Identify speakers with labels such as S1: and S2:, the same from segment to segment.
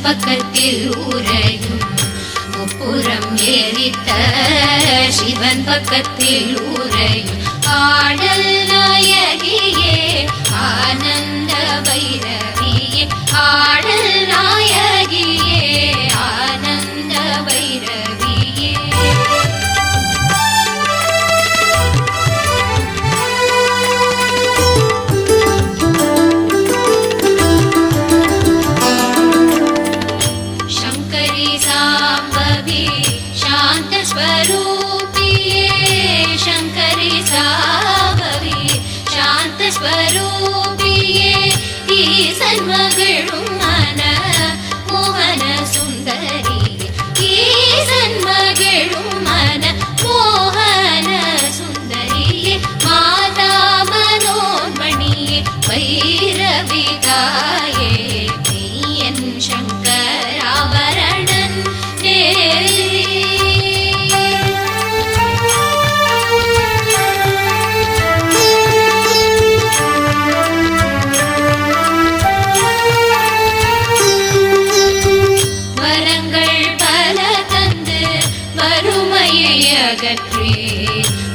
S1: பக்கத்தில் ஊரையும் முப்புறம் ஏறித்த சிவன் பக்கத்தில் ஊரையும் ஆடல் நாயகியே ஆனந்த பைரவியே ஆடல் நாயகியே ஆனந்த பைரவியே शंकरी सांबवी शांत स्वरूपिये शंकरी सांबवी शांत स्वरूपिये ईसन मगळुं मन मोहन सुंदरी ईसन मगळुं मन मोहन सुंदरी माता मनोन्मणिये भैरवी ताये नीयन शंकराभरणन வரங்கள் பல தந்து வறுமையை அகற்றி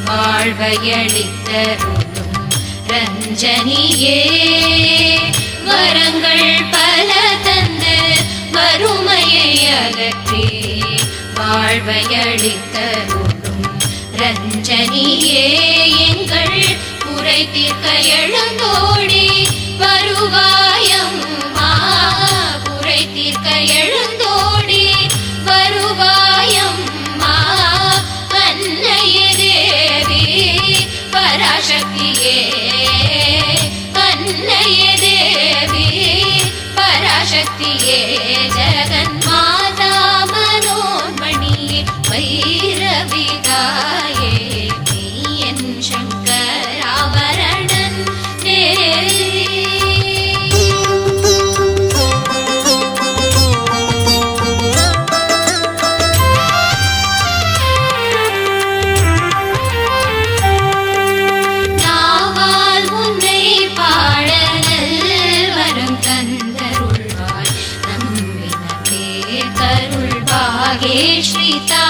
S1: வாழ்வையளித்தருளும் ரஞ்சனியே வரங்கள் பல தந்து வறுமையை அகற்றி வாழ்வையளித்தருளும் ரஞ்சனியே எங்கள் குறை தீர்க்க எழுந்தோடி வருவாயம்மா குறை தீர்க்க எழுந்தோடி வருவாயம்மா அன்னையே தேவி பராசக்தியே அன்னையே தேவி பராசக்தியே ஜெகன்மாதா மனோன்மணியே பைரவி தாயே நீயன் சங்கராபரணன் நாவால் உன்னை பாடல் வரம் தந்தருள்வாய் நம்பின பேர் கருள்வாகே ஸ்ரீதா